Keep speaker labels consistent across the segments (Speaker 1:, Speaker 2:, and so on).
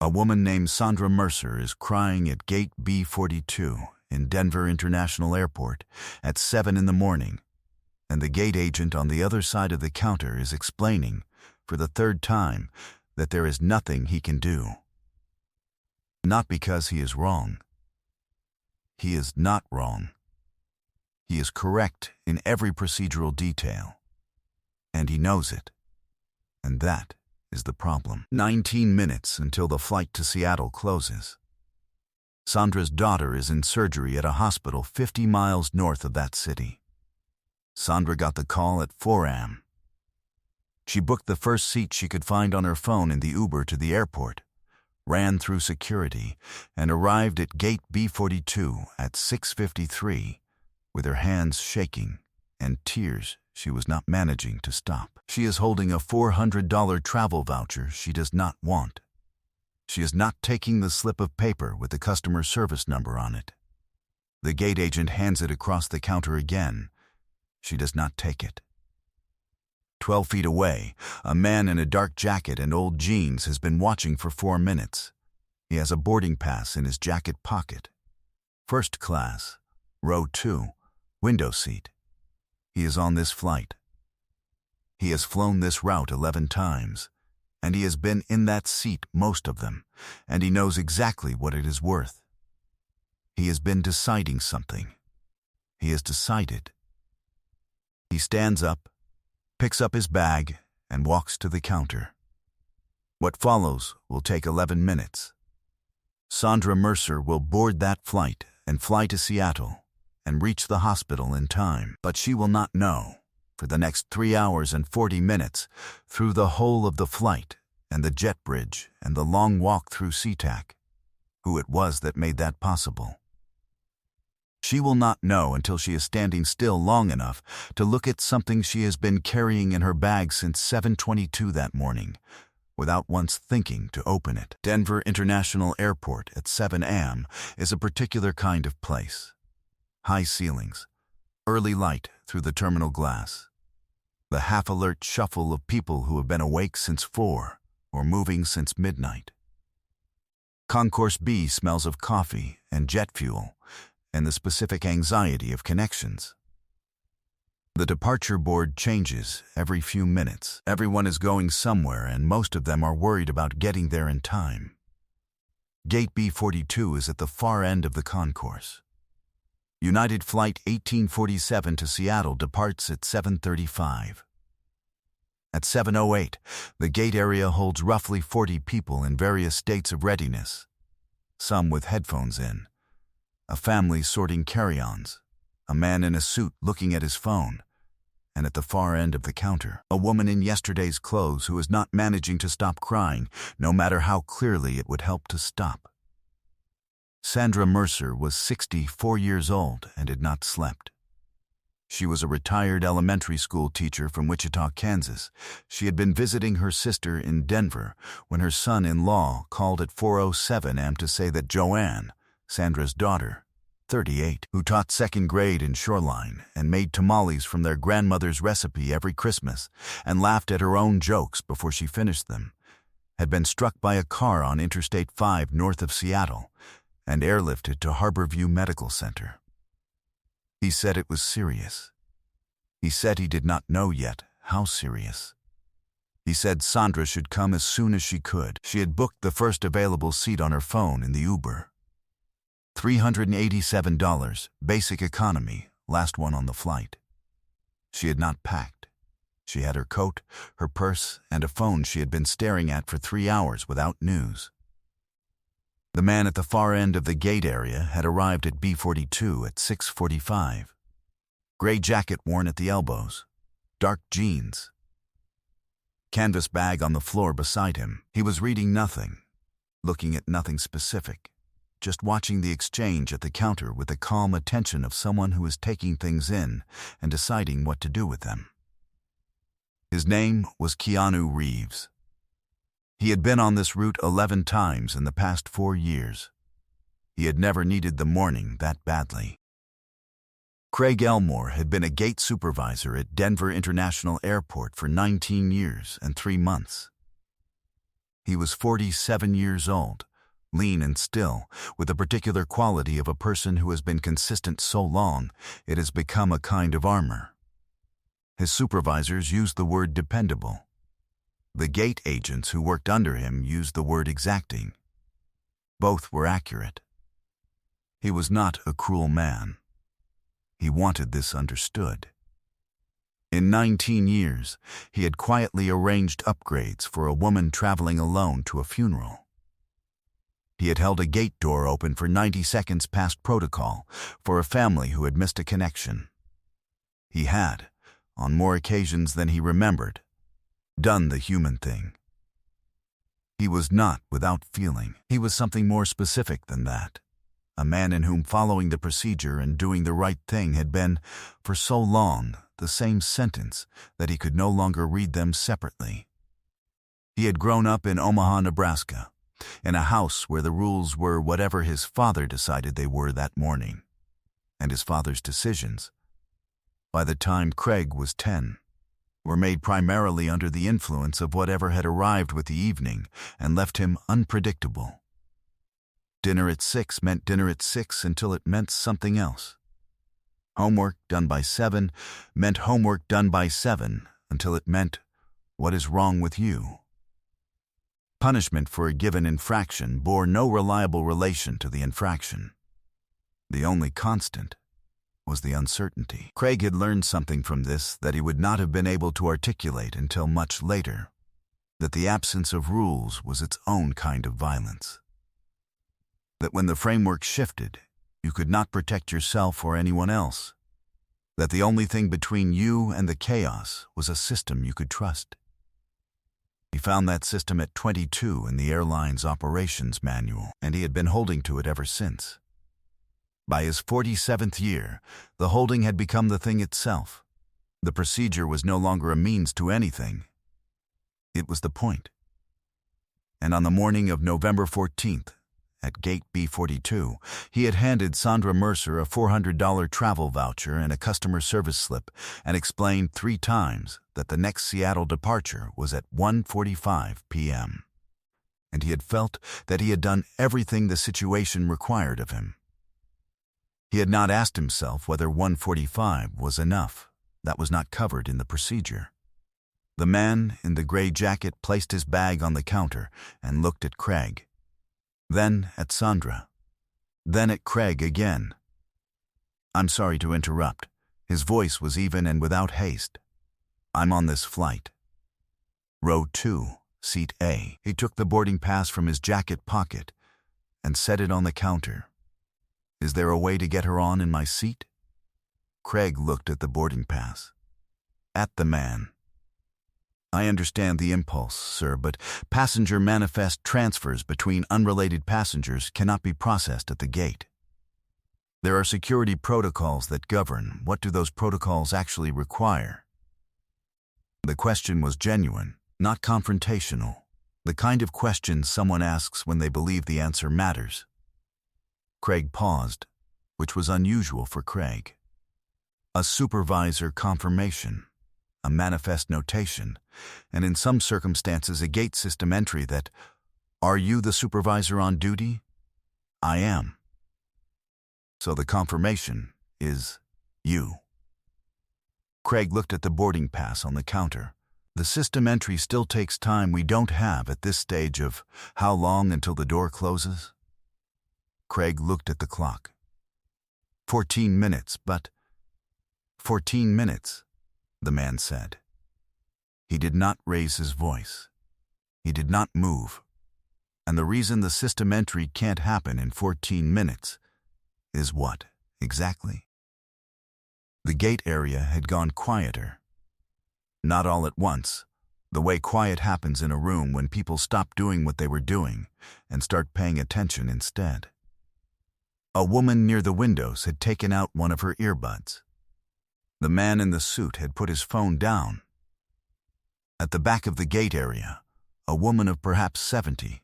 Speaker 1: A woman named Sandra Mercer is crying at Gate B42 in Denver International Airport at 7 in the morning, and the gate agent on the other side of the counter is explaining, for the third time, that there is nothing he can do. Not because he is wrong. He is not wrong. He is correct in every procedural detail, and he knows it. And that is the problem. 19 minutes until the flight to Seattle closes. Sandra's daughter is in surgery at a hospital 50 miles north of that city. Sandra got the call at 4 a.m. She booked the first seat she could find on her phone in the Uber to the airport, ran through security, and arrived at Gate B42 at 6:53 with her hands shaking and tears she was not managing to stop. She is holding a $400 travel voucher she does not want. She is not taking the slip of paper with the customer service number on it. The gate agent hands it across the counter again. She does not take it. 12 feet away, a man in a dark jacket and old jeans has been watching for 4 minutes. He has a boarding pass in his jacket pocket. First class, row 2, window seat. He is on this flight. He has flown this route 11 times, and he has been in that seat most of them, and he knows exactly what it is worth. He has been deciding something. He has decided. He stands up, picks up his bag, and walks to the counter. What follows will take 11 minutes. Sandra Mercer will board that flight and fly to Seattle and reach the hospital in time. But she will not know, for the next 3 hours and 40 minutes, through the whole of the flight and the jet bridge and the long walk through SeaTac, who it was that made that possible. She will not know until she is standing still long enough to look at something she has been carrying in her bag since 7:22 that morning, without once thinking to open it. Denver International Airport at 7 a.m. is a particular kind of place. High ceilings, early light through the terminal glass, the half-alert shuffle of people who have been awake since 4 or moving since midnight. Concourse B smells of coffee and jet fuel and the specific anxiety of connections. The departure board changes every few minutes. Everyone is going somewhere, and most of them are worried about getting there in time. Gate B42 is at the far end of the concourse. United Flight 1847 to Seattle departs at 7:35. At 7:08, the gate area holds roughly 40 people in various states of readiness, some with headphones in, a family sorting carry-ons, a man in a suit looking at his phone, and at the far end of the counter, a woman in yesterday's clothes who is not managing to stop crying, no matter how clearly it would help to stop. Sandra Mercer was 64 years old and had not slept. She was a retired elementary school teacher from Wichita, Kansas. She had been visiting her sister in Denver when her son-in-law called at 4:07 a.m. to say that Joanne, Sandra's daughter, 38, who taught second grade in Shoreline and made tamales from their grandmother's recipe every Christmas and laughed at her own jokes before she finished them, had been struck by a car on Interstate 5 north of Seattle and airlifted to Harborview Medical Center. He said it was serious. He said he did not know yet how serious. He said Sandra should come as soon as she could. She had booked the first available seat on her phone in the Uber. $387, basic economy, last one on the flight. She had not packed. She had her coat, her purse, and a phone she had been staring at for 3 hours without news. The man at the far end of the gate area had arrived at B42 at 6:45. Gray jacket worn at the elbows, dark jeans. Canvas bag on the floor beside him. He was reading nothing, looking at nothing specific, just watching the exchange at the counter with the calm attention of someone who is taking things in and deciding what to do with them. His name was Keanu Reeves. He had been on this route 11 times in the past 4 years. He had never needed the morning that badly. Craig Elmore had been a gate supervisor at Denver International Airport for 19 years and 3 months. He was 47 years old, lean and still, with the particular quality of a person who has been consistent so long it has become a kind of armor. His supervisors used the word dependable. The gate agents who worked under him used the word exacting. Both were accurate. He was not a cruel man. He wanted this understood. In 19 years, he had quietly arranged upgrades for a woman traveling alone to a funeral. He had held a gate door open for 90 seconds past protocol for a family who had missed a connection. He had, on more occasions than he remembered, done the human thing. He was not without feeling. He was something more specific than that. A man in whom following the procedure and doing the right thing had been, for so long, the same sentence that he could no longer read them separately. He had grown up in Omaha, Nebraska, in a house where the rules were whatever his father decided they were that morning, and his father's decisions, by the time Craig was 10, were made primarily under the influence of whatever had arrived with the evening and left him unpredictable. Dinner at 6 meant dinner at 6 until it meant something else. Homework done by 7 meant homework done by 7 until it meant, what is wrong with you? Punishment for a given infraction bore no reliable relation to the infraction. The only constant was the uncertainty. Craig had learned something from this that he would not have been able to articulate until much later, that the absence of rules was its own kind of violence. That when the framework shifted, you could not protect yourself or anyone else. That the only thing between you and the chaos was a system you could trust. He found that system at 22 in the airline's operations manual, and he had been holding to it ever since. By his 47th year, the holding had become the thing itself. The procedure was no longer a means to anything. It was the point. And on the morning of November 14th, at Gate B42, he had handed Sandra Mercer a $400 travel voucher and a customer service slip and explained 3 times that the next Seattle departure was at 1:45 p.m. And he had felt that he had done everything the situation required of him. He had not asked himself whether 1:45 was enough. That was not covered in the procedure. The man in the gray jacket placed his bag on the counter and looked at Craig. Then at Sandra. Then at Craig again. "I'm sorry to interrupt." His voice was even and without haste. "I'm on this flight. Row 2, seat A." He took the boarding pass from his jacket pocket and set it on the counter. "Is there a way to get her on in my seat?" Craig looked at the boarding pass. At the man. "I understand the impulse, sir, but passenger manifest transfers between unrelated passengers cannot be processed at the gate. There are security protocols that govern. What do those protocols actually require?" The question was genuine, not confrontational, the kind of question someone asks when they believe the answer matters. Craig paused, which was unusual for Craig. A supervisor confirmation, a manifest notation, and in some circumstances a gate system entry that, "Are you the supervisor on duty?" "I am." So the confirmation is you. Craig looked at the boarding pass on the counter. The system entry still takes time we don't have at this stage of how long until the door closes. Craig looked at the clock. 14 minutes, but 14 minutes, the man said. He did not raise his voice. He did not move. And the reason the system entry can't happen in 14 minutes is what, exactly? The gate area had gone quieter. Not all at once, the way quiet happens in a room when people stop doing what they were doing and start paying attention instead. A woman near the windows had taken out one of her earbuds. The man in the suit had put his phone down. At the back of the gate area, a woman of perhaps 70,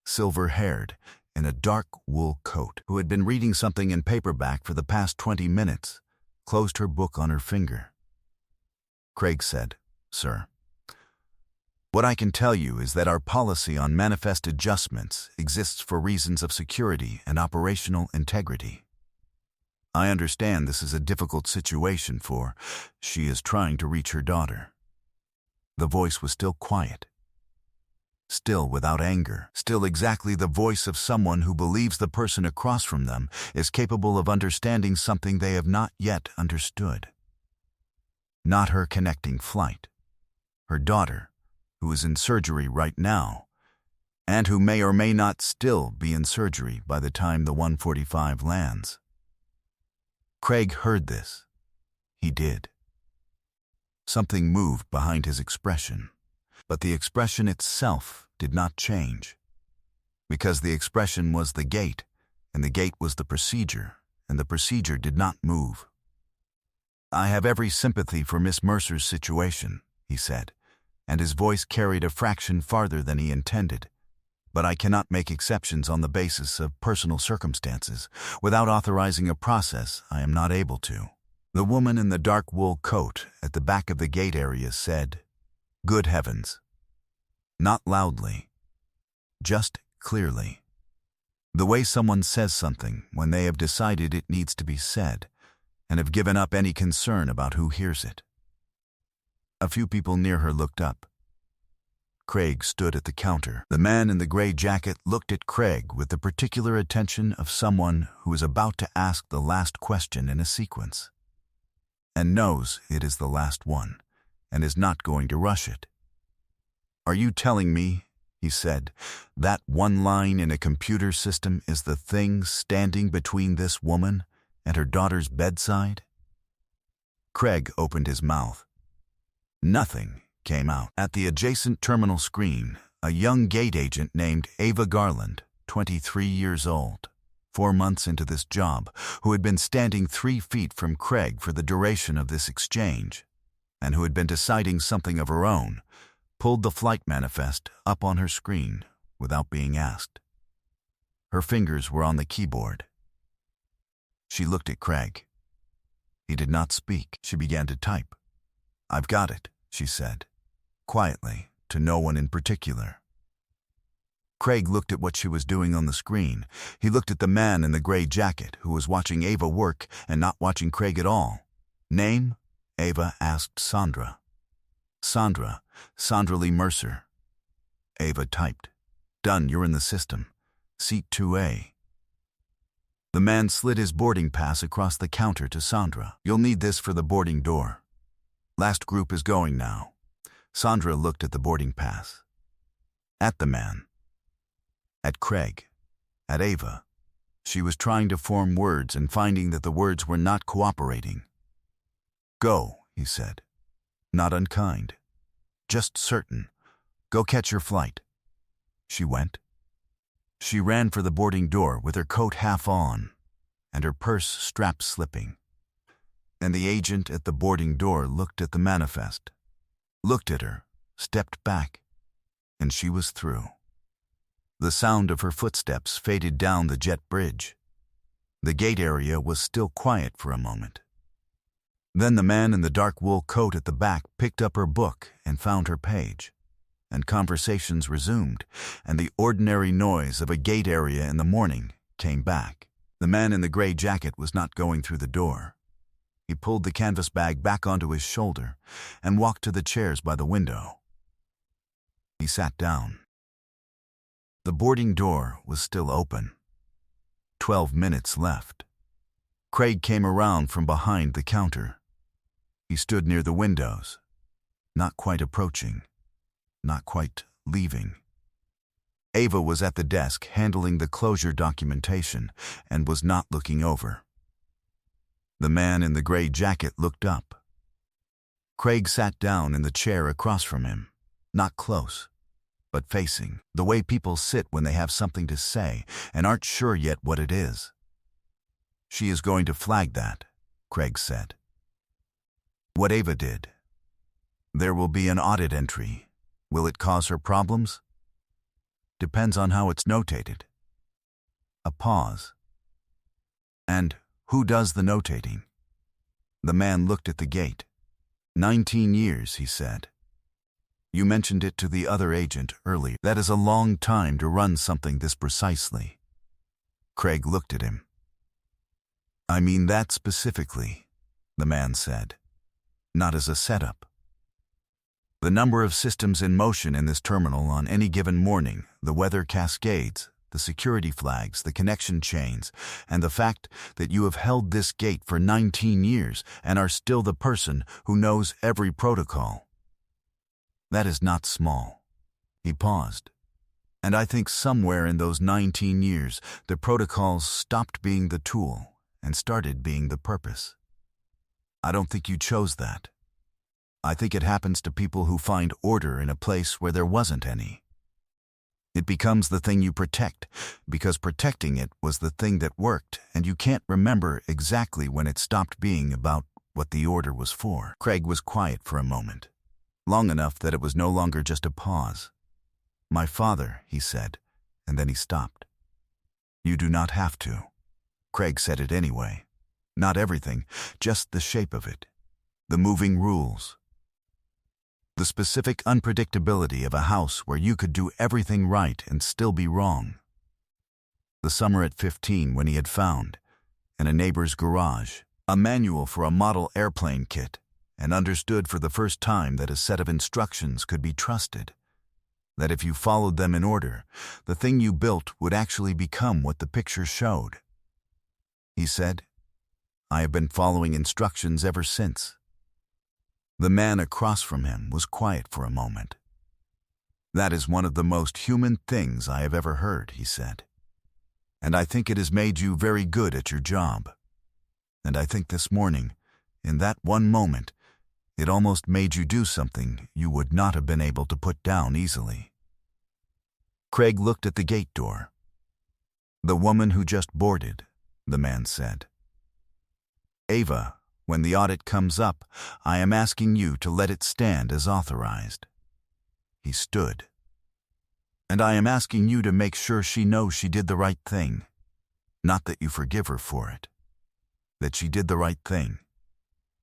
Speaker 1: silver-haired, in a dark wool coat, who had been reading something in paperback for the past 20 minutes, closed her book on her finger. Craig said, "Sir." What I can tell you is that our policy on manifest adjustments exists for reasons of security and operational integrity. I understand this is a difficult situation for she is trying to reach her daughter. The voice was still quiet, still without anger, still exactly the voice of someone who believes the person across from them is capable of understanding something they have not yet understood. Not her connecting flight. Her daughter, who is in surgery right now, and who may or may not still be in surgery by the time the 145 lands. Craig heard this. He did. Something moved behind his expression, but the expression itself did not change, because the expression was the gate, and the gate was the procedure, and the procedure did not move. I have every sympathy for Miss Mercer's situation, he said, and his voice carried a fraction farther than he intended. But I cannot make exceptions on the basis of personal circumstances. Without authorizing a process, I am not able to. The woman in the dark wool coat at the back of the gate area said, "Good heavens." Not loudly, just clearly. The way someone says something when they have decided it needs to be said, and have given up any concern about who hears it. A few people near her looked up. Craig stood at the counter. The man in the gray jacket looked at Craig with the particular attention of someone who is about to ask the last question in a sequence, and knows it is the last one, and is not going to rush it. "Are you telling me," he said, "that one line in a computer system is the thing standing between this woman and her daughter's bedside?" Craig opened his mouth. Nothing came out. At the adjacent terminal screen, a young gate agent named Ava Garland, 23 years old, 4 months into this job, who had been standing 3 feet from Craig for the duration of this exchange, and who had been deciding something of her own, pulled the flight manifest up on her screen without being asked. Her fingers were on the keyboard. She looked at Craig. He did not speak. She began to type. "I've got it," she said, quietly, to no one in particular. Craig looked at what she was doing on the screen. He looked at the man in the gray jacket who was watching Ava work and not watching Craig at all. "Name?" Ava asked Sandra. "Sandra Lee Mercer." Ava typed. "Done, you're in the system. Seat 2A. The man slid his boarding pass across the counter to Sandra. "You'll need this for the boarding door. Last group is going now." Sandra looked at the boarding pass. At the man. At Craig. At Ava. She was trying to form words and finding that the words were not cooperating. "Go," he said. Not unkind. Just certain. "Go catch your flight." She went. She ran for the boarding door with her coat half on and her purse strap slipping. And the agent at the boarding door looked at the manifest, looked at her, stepped back, and she was through. The sound of her footsteps faded down the jet bridge. The gate area was still quiet for a moment. Then the man in the dark wool coat at the back picked up her book and found her page, and conversations resumed, and the ordinary noise of a gate area in the morning came back. The man in the gray jacket was not going through the door. He pulled the canvas bag back onto his shoulder and walked to the chairs by the window. He sat down. The boarding door was still open. 12 minutes left. Craig came around from behind the counter. He stood near the windows, not quite approaching, not quite leaving. Ava was at the desk handling the closure documentation and was not looking over. The man in the gray jacket looked up. Craig sat down in the chair across from him, not close, but facing, the way people sit when they have something to say and aren't sure yet what it is. "She is going to flag that," Craig said. "What Ava did. There will be an audit entry. Will it cause her problems?" "Depends on how it's notated." A pause. "And who does the notating?" The man looked at the gate. 19 years, he said. You mentioned it to the other agent earlier. That is a long time to run something this precisely. Craig looked at him. I mean that specifically, the man said. Not as a setup. The number of systems in motion in this terminal on any given morning, the weather cascades, the security flags, the connection chains, and the fact that you have held this gate for 19 years and are still the person who knows every protocol. That is not small. He paused. And I think somewhere in those 19 years, the protocols stopped being the tool and started being the purpose. I don't think you chose that. I think it happens to people who find order in a place where there wasn't any. It becomes the thing you protect, because protecting it was the thing that worked, and you can't remember exactly when it stopped being about what the order was for. Craig was quiet for a moment, long enough that it was no longer just a pause. My father, he said, and then he stopped. You do not have to. Craig said it anyway. Not everything, just the shape of it. The moving rules. The specific unpredictability of a house where you could do everything right and still be wrong. The summer at 15 when he had found, in a neighbor's garage, a manual for a model airplane kit and understood for the first time that a set of instructions could be trusted. That if you followed them in order, the thing you built would actually become what the picture showed. He said, I have been following instructions ever since. The man across from him was quiet for a moment. That is one of the most human things I have ever heard, he said. And I think it has made you very good at your job. And I think this morning, in that one moment, it almost made you do something you would not have been able to put down easily. Craig looked at the gate door. The woman who just boarded, the man said. Ava, when the audit comes up, I am asking you to let it stand as authorized. He stood. And I am asking you to make sure she knows she did the right thing. Not that you forgive her for it. That she did the right thing.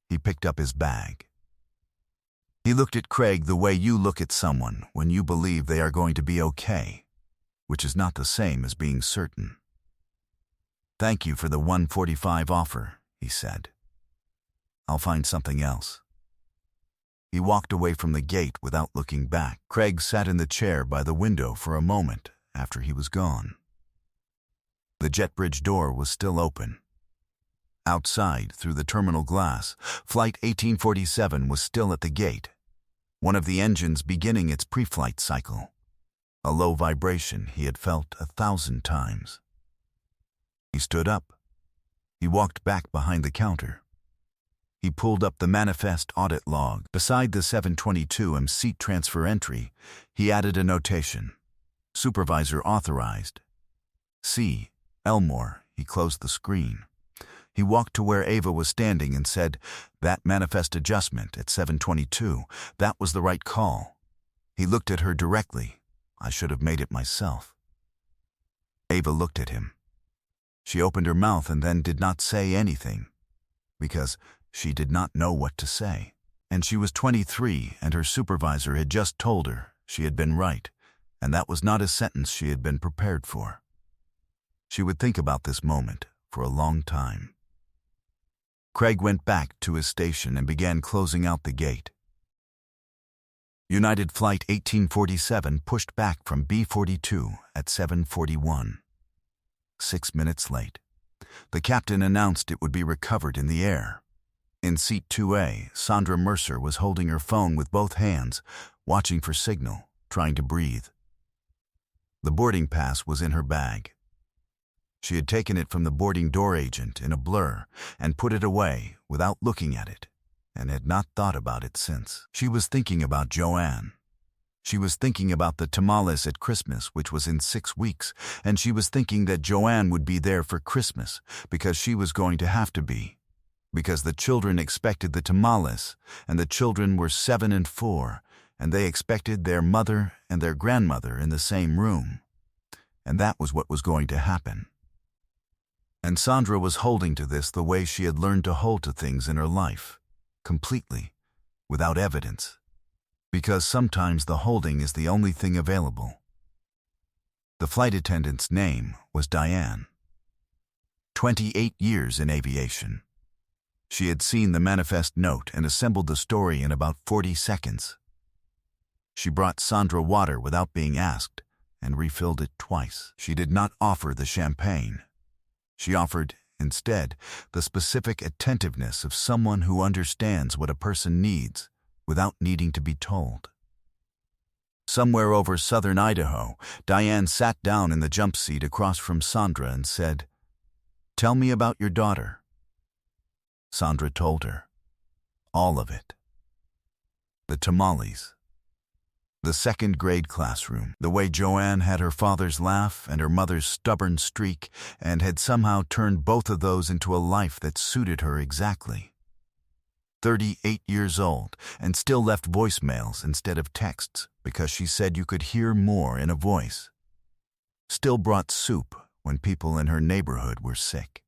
Speaker 1: He picked up his bag. He looked at Craig the way you look at someone when you believe they are going to be okay, which is not the same as being certain. Thank you for the 145 offer, he said. I'll find something else. He walked away from the gate without looking back. Craig sat in the chair by the window for a moment after he was gone. The jet bridge door was still open. Outside, through the terminal glass, Flight 1847 was still at the gate, one of the engines beginning its pre-flight cycle, a low vibration he had felt 1,000 times. He stood up. He walked back behind the counter. He pulled up the manifest audit log. Beside the 722M seat transfer entry, he added a notation. Supervisor authorized. C. Elmore. He closed the screen. He walked to where Ava was standing and said, that manifest adjustment at 722, that was the right call. He looked at her directly. I should have made it myself. Ava looked at him. She opened her mouth and then did not say anything, because she did not know what to say. And she was 23, and her supervisor had just told her she had been right, and that was not a sentence she had been prepared for. She would think about this moment for a long time. Craig went back to his station and began closing out the gate. United Flight 1847 pushed back from B-42 at 7:41. 6 minutes late. The captain announced it would be recovered in the air. In seat 2A, Sandra Mercer was holding her phone with both hands, watching for signal, trying to breathe. The boarding pass was in her bag. She had taken it from the boarding door agent in a blur and put it away without looking at it, and had not thought about it since. She was thinking about Joanne. She was thinking about the tamales at Christmas, which was in 6 weeks, and she was thinking that Joanne would be there for Christmas because she was going to have to be, because the children expected the tamales, and the children were 7 and 4, and they expected their mother and their grandmother in the same room. And that was what was going to happen. And Sandra was holding to this the way she had learned to hold to things in her life, completely, without evidence. because sometimes the holding is the only thing available. The flight attendant's name was Diane. 28 years in aviation. She had seen the manifest note and assembled the story in about 40 seconds. She brought Sandra water without being asked and refilled it twice. She did not offer the champagne. She offered, instead, the specific attentiveness of someone who understands what a person needs without needing to be told. Somewhere over southern Idaho, Diane sat down in the jump seat across from Sandra and said, "Tell me about your daughter." Sandra told her. All of it. The tamales. The second-grade classroom. The way Joanne had her father's laugh and her mother's stubborn streak and had somehow turned both of those into a life that suited her exactly. 38 years old and still left voicemails instead of texts because she said you could hear more in a voice. Still brought soup when people in her neighborhood were sick.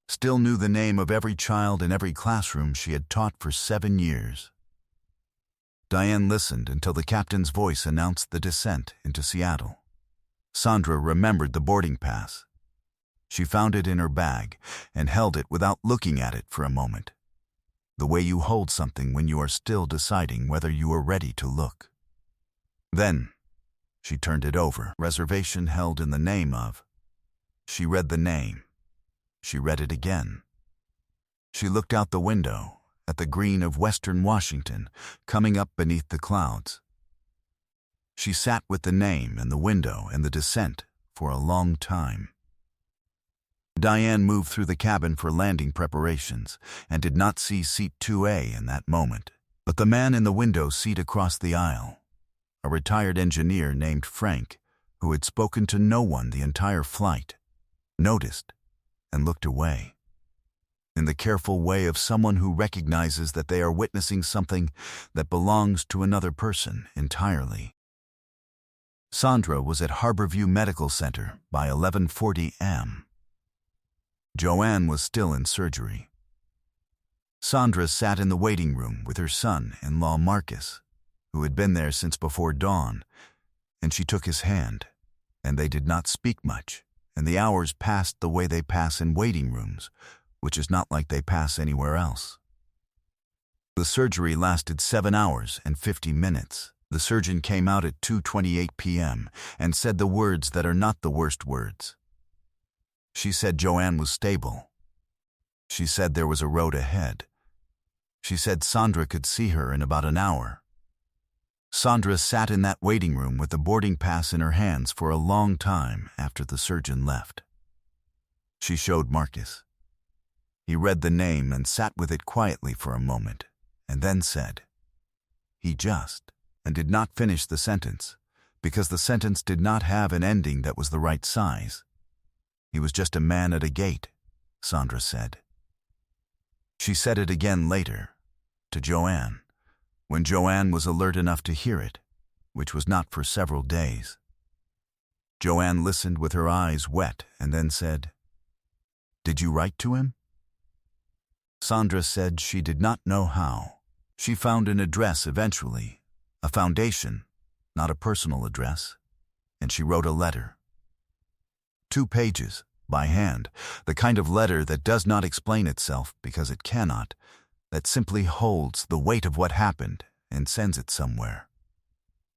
Speaker 1: Still knew the name of every child in every classroom she had taught for 7 years. Diane listened until the captain's voice announced the descent into Seattle. Sandra remembered the boarding pass. She found it in her bag and held it without looking at it for a moment. The way you hold something when you are still deciding whether you are ready to look. Then, she turned it over. Reservation held in the name of. She read the name. She read it again. She looked out the window at the green of western Washington coming up beneath the clouds. She sat with the name and the window and the descent for a long time. Diane moved through the cabin for landing preparations and did not see seat 2A in that moment. But the man in the window seat across the aisle, a retired engineer named Frank, who had spoken to no one the entire flight, noticed and looked away. In the careful way of someone who recognizes that they are witnessing something that belongs to another person entirely. Sandra was at Harborview Medical Center by 11:40 a.m. Joanne was still in surgery. Sandra sat in the waiting room with her son-in-law Marcus, who had been there since before dawn, and she took his hand, and they did not speak much, and the hours passed the way they pass in waiting rooms, which is not like they pass anywhere else. The surgery lasted 7 hours and 50 minutes. The surgeon came out at 2:28 p.m. and said the words that are not the worst words. She said Joanne was stable. She said there was a road ahead. She said Sandra could see her in about an hour. Sandra sat in that waiting room with the boarding pass in her hands for a long time after the surgeon left. She showed Marcus. He read the name and sat with it quietly for a moment, and then said, "He just," and did not finish the sentence, because the sentence did not have an ending that was the right size. He was just a man at a gate, Sandra said. She said it again later, to Joanne, when Joanne was alert enough to hear it, which was not for several days. Joanne listened with her eyes wet and then said, "Did you write to him?" Sandra said she did not know how. She found an address eventually, a foundation, not a personal address, and she wrote a letter. 2 pages, by hand, the kind of letter that does not explain itself because it cannot, that simply holds the weight of what happened and sends it somewhere.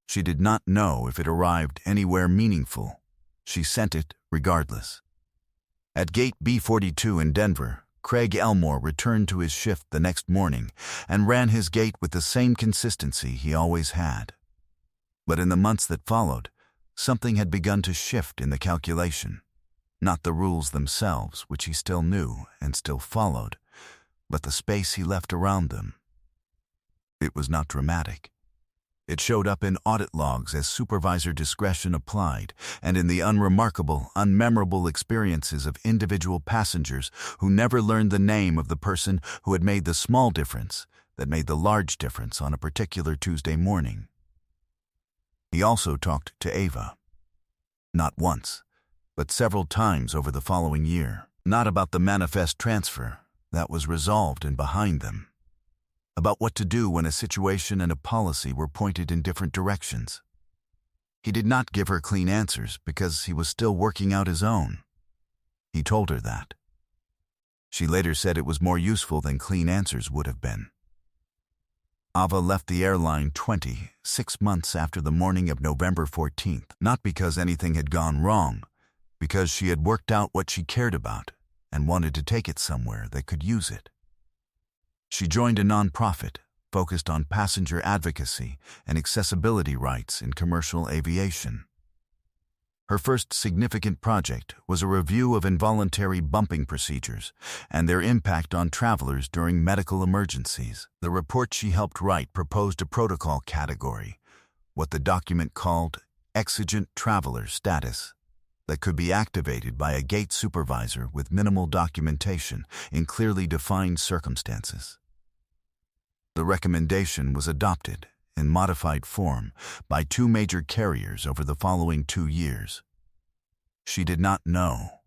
Speaker 1: She did not know if it arrived anywhere meaningful. She sent it regardless. At Gate B42 in Denver, Craig Elmore returned to his shift the next morning and ran his gate with the same consistency he always had. But in the months that followed, something had begun to shift in the calculation. Not the rules themselves, which he still knew and still followed, but the space he left around them. It was not dramatic. It showed up in audit logs as supervisor discretion applied, and in the unremarkable, unmemorable experiences of individual passengers who never learned the name of the person who had made the small difference that made the large difference on a particular Tuesday morning. He also talked to Ava. Not once, but several times over the following year. Not about the manifest transfer, that was resolved and behind them. about what to do when a situation and a policy were pointed in different directions. He did not give her clean answers because he was still working out his own. He told her that. She later said it was more useful than clean answers would have been. Ava left the airline 26 months after the morning of November 14th, not because anything had gone wrong, because she had worked out what she cared about and wanted to take it somewhere that could use it. She joined a nonprofit focused on passenger advocacy and accessibility rights in commercial aviation. Her first significant project was a review of involuntary bumping procedures and their impact on travelers during medical emergencies. The report she helped write proposed a protocol category, what the document called exigent traveler status, that could be activated by a gate supervisor with minimal documentation in clearly defined circumstances. The recommendation was adopted in modified form by 2 major carriers over the following 2 years. She did not know,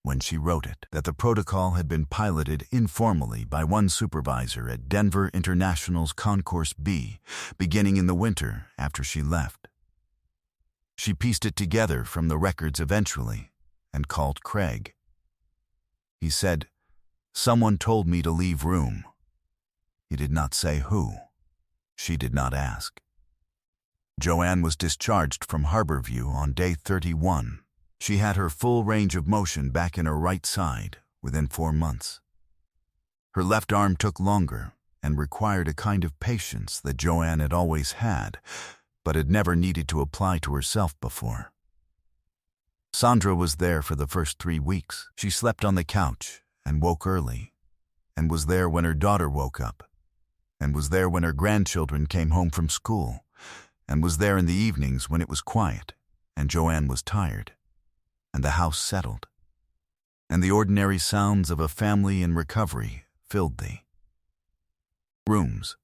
Speaker 1: when she wrote it, that the protocol had been piloted informally by one supervisor at Denver International's Concourse B, beginning in the winter after she left. She pieced it together from the records eventually and called Craig. He said, "Someone told me to leave room." He did not say who. She did not ask. Joanne was discharged from Harborview on day 31. She had her full range of motion back in her right side within 4 months. Her left arm took longer and required a kind of patience that Joanne had always had, but had never needed to apply to herself before. Sandra was there for the first 3 weeks. She slept on the couch and woke early, and was there when her daughter woke up, and was there when her grandchildren came home from school, and was there in the evenings when it was quiet and Joanne was tired, and the house settled, and the ordinary sounds of a family in recovery filled the rooms.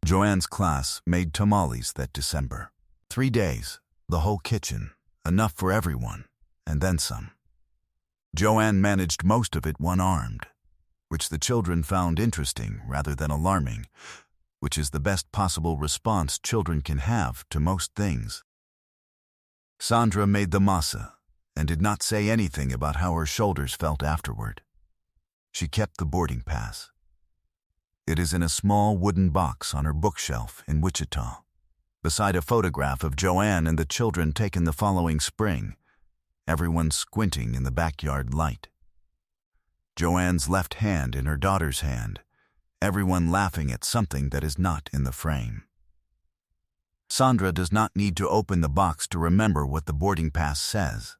Speaker 1: Joanne's class made tamales that December. 3 days, the whole kitchen, enough for everyone, and then some. Joanne managed most of it one-armed, which the children found interesting rather than alarming, which is the best possible response children can have to most things. Sandra made the masa and did not say anything about how her shoulders felt afterward. She kept the boarding pass. It is in a small wooden box on her bookshelf in Wichita, beside a photograph of Joanne and the children taken the following spring, everyone squinting in the backyard light. Joanne's left hand in her daughter's hand, everyone laughing at something that is not in the frame. Sandra does not need to open the box to remember what the boarding pass says.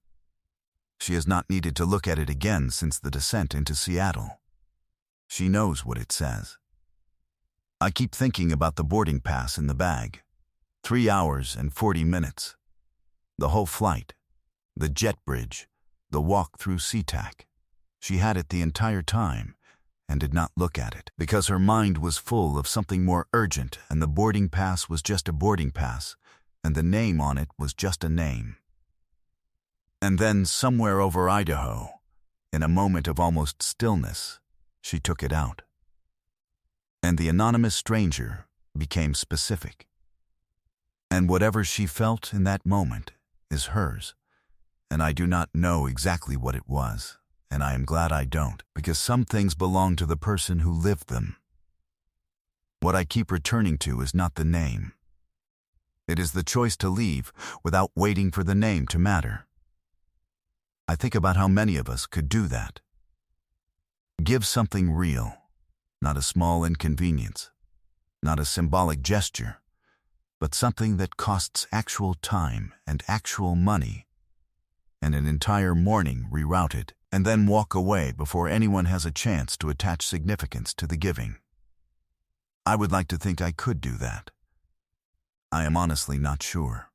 Speaker 1: She has not needed to look at it again since the descent into Seattle. She knows what it says. I keep thinking about the boarding pass in the bag. 3 hours and 40 minutes. The whole flight, the jet bridge, the walk through SeaTac. She had it the entire time and did not look at it because her mind was full of something more urgent, and the boarding pass was just a boarding pass, and the name on it was just a name. And then somewhere over Idaho, in a moment of almost stillness, she took it out. And the anonymous stranger became specific. And whatever she felt in that moment is hers, and I do not know exactly what it was. And I am glad I don't, because some things belong to the person who lived them. What I keep returning to is not the name. It is the choice to leave without waiting for the name to matter. I think about how many of us could do that. Give something real, not a small inconvenience, not a symbolic gesture, but something that costs actual time and actual money, and an entire morning rerouted, and then walk away before anyone has a chance to attach significance to the giving. I would like to think I could do that. I am honestly not sure.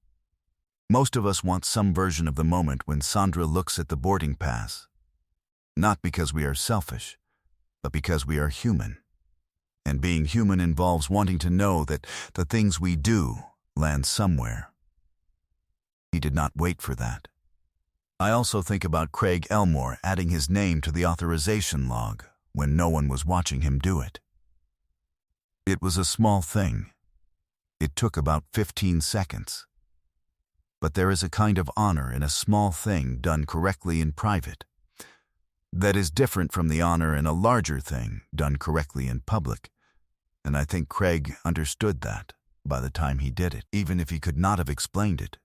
Speaker 1: Most of us want some version of the moment when Sandra looks at the boarding pass, not because we are selfish, but because we are human. And being human involves wanting to know that the things we do land somewhere. He did not wait for that. I also think about Craig Elmore adding his name to the authorization log when no one was watching him do it. It was a small thing. It took about 15 seconds. But there is a kind of honor in a small thing done correctly in private that is different from the honor in a larger thing done correctly in public. And I think Craig understood that by the time he did it, even if he could not have explained it.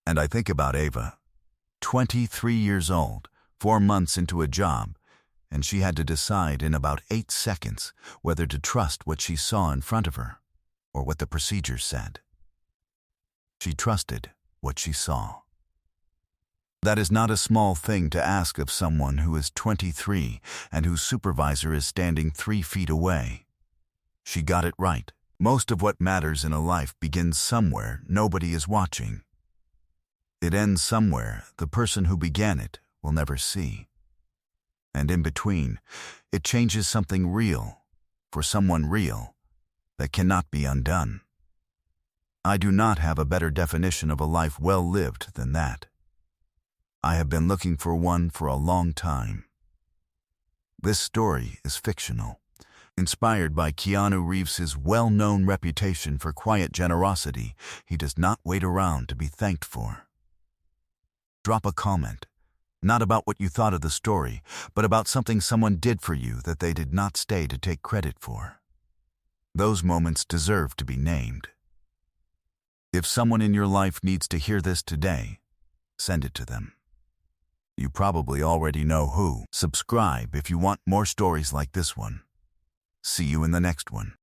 Speaker 1: And I think about Ava, 23 years old, 4 months into a job, and she had to decide in about 8 seconds whether to trust what she saw in front of her or what the procedure said. She trusted what she saw. That is not a small thing to ask of someone who is 23 and whose supervisor is standing 3 feet away. She got it right. Most of what matters in a life begins somewhere nobody is watching. It ends somewhere the person who began it will never see. And in between, it changes something real, for someone real, that cannot be undone. I do not have a better definition of a life well lived than that. I have been looking for one for a long time. This story is fictional, inspired by Keanu Reeves' well-known reputation for quiet generosity he does not wait around to be thanked for. Drop a comment, not about what you thought of the story, but about something someone did for you that they did not stay to take credit for. Those moments deserve to be named. If someone in your life needs to hear this today, send it to them. You probably already know who. Subscribe if you want more stories like this one. See you in the next one.